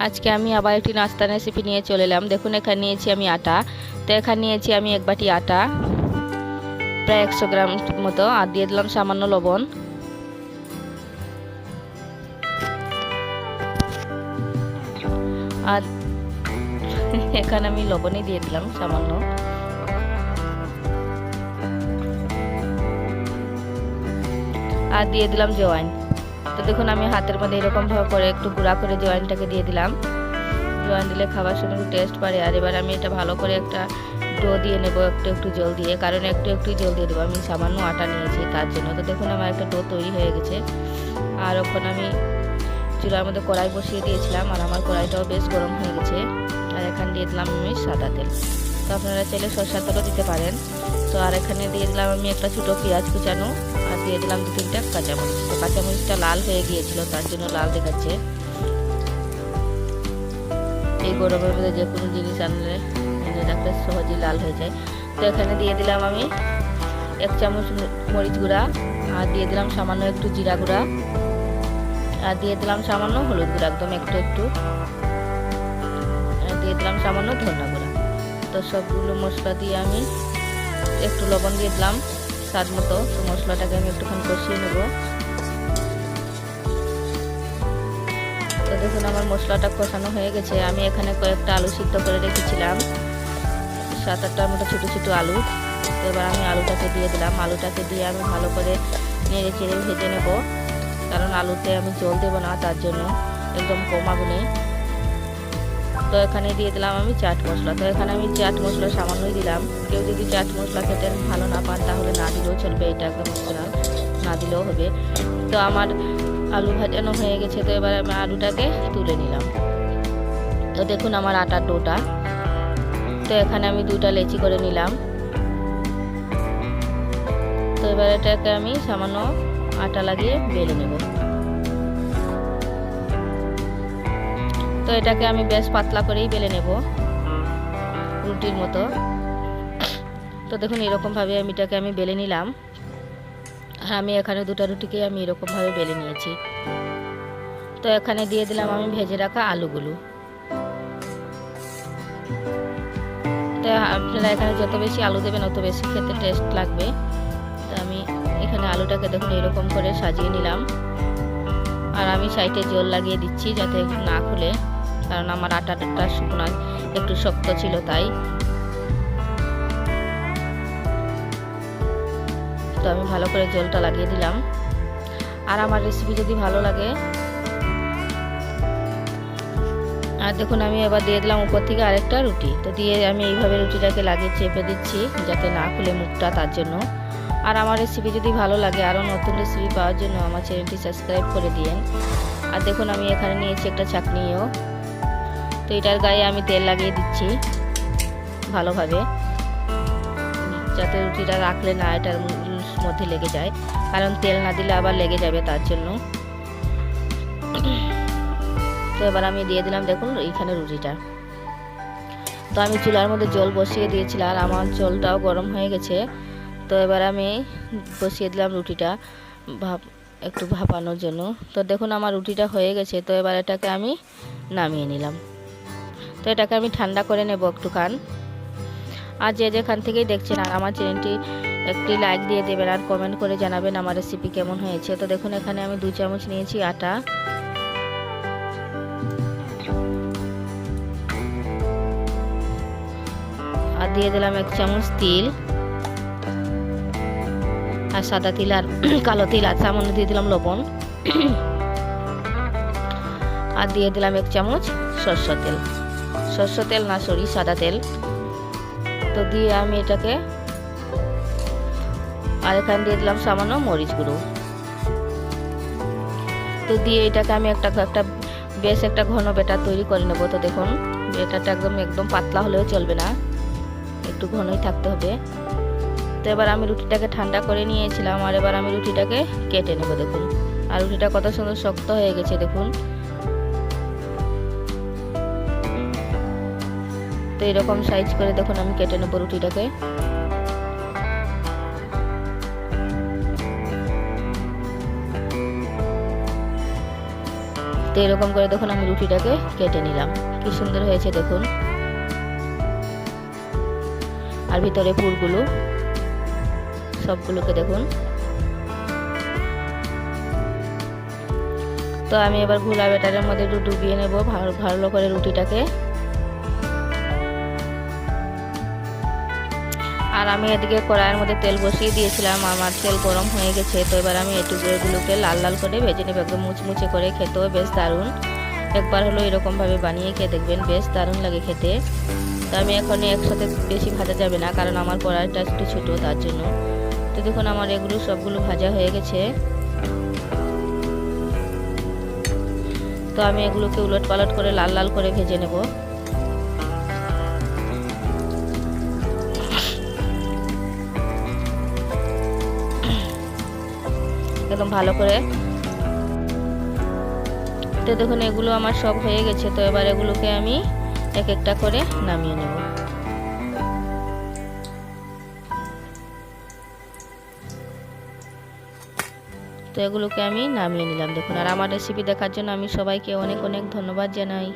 আজকে আমি আবার একটি নাস্তা রেসিপি নিয়ে চলে এলাম। দেখুন এখানে নিয়েছি আমি আটা। তো এখানে নিয়েছি আমি এক বাটি আটা, প্রায় 100 গ্রাম মতো, আর দিয়ে দিলাম সামান্য লবণ। আর এখানে আমি লবণই দিয়ে দিলাম সামান্য। আর দিয়ে দিলাম জোয়ান। তো দেখুন আমি হাতের মধ্যে এরকম ভাবে করে একটু গুঁড়া করে জোয়ানটাকে দিয়ে দিলাম। জোয়ান দিলে খাবার সময় একটু টেস্ট বাড়ে। আর এবার আমি এটা ভালো করে একটা ডো দিয়ে নেব, একটু একটু জল দিয়ে, কারণ একটু একটু জল দিয়ে দেবো, আমি সামান্য আটা নিয়েছি তার জন্য। তো দেখুন আমার একটা ডো তৈরি হয়ে গেছে। আর ওখানে আমি চুলার মধ্যে কড়াই বসিয়ে দিয়েছিলাম, আর আমার কড়াইটাও বেশ গরম হয়ে গেছে। আর এখানে দিয়ে দিলাম আমি সাদা তেল। তো আপনারা চাইলে সরষের তেলও দিতে পারেন। তো আর এখানে দিয়ে দিলাম আমি একটা ছোটো পেঁয়াজ কুচানো, আর দিয়ে দিলাম 2-3টা কাঁচামরিচ। তো কাঁচামরিচটা লাল হয়ে গিয়েছিল, তার জন্য লাল দেখাচ্ছে। এই গরমের মধ্যে যে কোনো জিনিস আনলে এনে রাখলে সহজেই লাল হয়ে যায়। তো এখানে দিয়ে দিলাম আমি 1 চামচ মরিচ গুঁড়া, আর দিয়ে দিলাম সামান্য একটু জিরা গুঁড়া, আর দিয়ে দিলাম সামান্য হলুদ গুঁড়া, একদম একটু একটু, আর দিয়ে দিলাম সামান্য ধনিয়া গুঁড়া। তো সবগুলো মশলা দিয়ে আমি একটু লবণ দিয়ে দিলাম স্বাদ মতো। তো মশলাটাকে আমি একটুখানি কষিয়ে নেব। তো দেখুন আমার মশলাটা কষানো হয়ে গেছে। আমি এখানে কয়েকটা আলু সিদ্ধ করে রেখেছিলাম, 7-8টার মতো ছোটো ছোটো আলু। তো এবার আমি আলুটাকে দিয়ে দিলাম। আলুটাকে দিয়ে আমি ভালো করে নেড়ে চেড়ে ভেজে নেব, কারণ আলুতে আমি জল দেবো না, তার জন্য একদম কম আগুনে। তো এখানে দিয়ে দিলাম আমি চাট মশলা। তো এখানে আমি চাট মশলা সামান্যই দিলাম। কেউ যদি চাট মশলা খেতে ভালো না পান তাহলে না দিলেও চলবে, এটা একদম অপশনাল, না দিলেও হবে। তো আমার আলু ভাজানো হয়ে গেছে। তো এবার আমি আলুটাকে তুলে নিলাম। তো দেখুন আমার আটার ডোটা। তো এখানে আমি 2টা লেচি করে নিলাম। তো এবার এটাকে আমি সামান্য আটা লাগিয়ে বেলে নেব। তো এটাকে আমি বেশ পাতলা করেই বেলে নেব, রুটির মতো। তো দেখুন এরকমভাবে এটাকে আমি বেলে নিলাম। আর আমি এখানে 2টা রুটিকে আমি এরকমভাবে বেলে নিয়েছি। তো এখানে দিয়ে দিলাম আমি ভেজে রাখা আলুগুলো। তো আপনারা এখানে যত বেশি আলু দেবেন তত বেশি খেতে টেস্ট লাগবে। তো আমি এখানে আলুটাকে দেখুন এরকম করে সাজিয়ে নিলাম। আর আমি সাইডে জল লাগিয়ে দিচ্ছি যাতে না খুলে, কারণ আমার আটাটা শুকনো একটু শক্ত ছিল তাই। তো আমি ভালো করে জলটা লাগিয়ে দিলাম। আর আমার রেসিপি যদি ভালো লাগে, আর দেখুন আমি এবার দিয়ে দিলাম উপর থেকে আরেকটা রুটি। তো দিয়ে আমি এইভাবে রুটিটাকে লাগিয়ে চেপে দিচ্ছি যাতে না খুলে মুখটা, তার জন্য। আর আমার রেসিপি যদি ভালো লাগে, আরও নতুন রেসিপি পাওয়ার জন্য আমার চ্যানেলটি সাবস্ক্রাইব করে দিন। আর দেখুন আমি এখানে নিয়েছি একটা চাটনিও। তো এটার গায়ে আমি তেল লাগিয়ে দিচ্ছি ভালোভাবে, যাতে রুটিটা রাখলে না এটার মধ্যে লেগে যায়, কারণ তেল না দিলে আবার লেগে যাবে, তার জন্য। তো এবার আমি দিয়ে দিলাম দেখুন এইখানে রুটিটা। তো আমি চুলার মধ্যে জল বসিয়ে দিয়েছিলাম, আর আমার জলটাও গরম হয়ে গেছে। তো এবার আমি বসিয়ে দিলাম রুটিটা একটু ভাপানোর জন্য। তো দেখুন আমার রুটিটা হয়ে গেছে। তো এবার এটাকে আমি নামিয়ে নিলাম। তো এটাকে আমি ঠান্ডা করে নেব একটুখান। আর যে যেখান থেকেই দেখছেন আর আমার চ্যানেলটি একটি লাইক দিয়ে দেবেন, আর কমেন্ট করে জানাবেন আমার রেসিপি কেমন হয়েছে। তো দেখুন এখানে আমি 2 চামচ নিয়েছি আটা, আর দিয়ে দিলাম 1 চামচ তিল, আর সাদা তিল আর কালো তিল, আর সামান্য দিয়ে দিলাম লবণ, আর দিয়ে দিলাম 1 চামচ সরষের তেল। সরষের তেল না, সরি, সাদা তেল। তো দিয়ে আমি এটাকে, আর এখানে দিয়ে দিলাম সামান্য মরিচ গুঁড়ো। তো দিয়ে এটাকে আমি একটা বেশ একটা ঘন ব্যাটার তৈরি করে নেব। তো দেখুন ব্যাটারটা একদম পাতলা হলেও চলবে না, একটু ঘনই থাকতে হবে। তো এবার আমি রুটিটাকে ঠান্ডা করে নিয়েছিলাম, আর এবার আমি রুটিটাকে কেটে নেব। দেখুন আর রুটিটা কত সুন্দর শক্ত হয়ে গেছে দেখুন। তো এরকম সাইজ করে দেখুন আমি কেটে নেব রুটিটাকে। তো এরকম করে দেখুন আমি রুটিটাকে কেটে নিলাম, কি সুন্দর হয়েছে দেখুন। আর ভিতরে পুরগুলো সবগুলোকে দেখুন। তো আমি এবার ঘোলা ব্যাটারের মধ্যে একটু ডুবিয়ে নেব ভালো করে রুটিটাকে। আর আমি এদিকে কড়াইয়ের মধ্যে তেল বসিয়ে দিয়েছিলাম, আমার তেল গরম হয়ে গেছে। তো এবার আমি এগুলোকে লাল লাল করে ভেজে নেব, একদম মুচমুচে করে, খেতেও বেশ দারুণ। একবার হলো এরকমভাবে বানিয়ে খেয়ে দেখবেন, বেশ দারুণ লাগে খেতে। তো আমি এখন একসাথে বেশি ভাজা যাবে না, কারণ আমার কড়াইটা একটু ছোটো, তার জন্য। তো দেখুন আমার এগুলো সবগুলো ভাজা হয়ে গেছে। তো আমি এগুলোকে উলট পালট করে লাল লাল করে ভেজে নেব। একদম ভালো করে। তো দেখুন এগুলো আমার সব হয়ে গেছে। তো এবার এগুলোকে আমি এক একটা করে নামিয়ে নেব। তো এগুলোকে আমি নামিয়ে নিলাম দেখুন। আর আমার রেসিপি দেখার জন্য আমি সবাইকে অনেক অনেক ধন্যবাদ জানাই।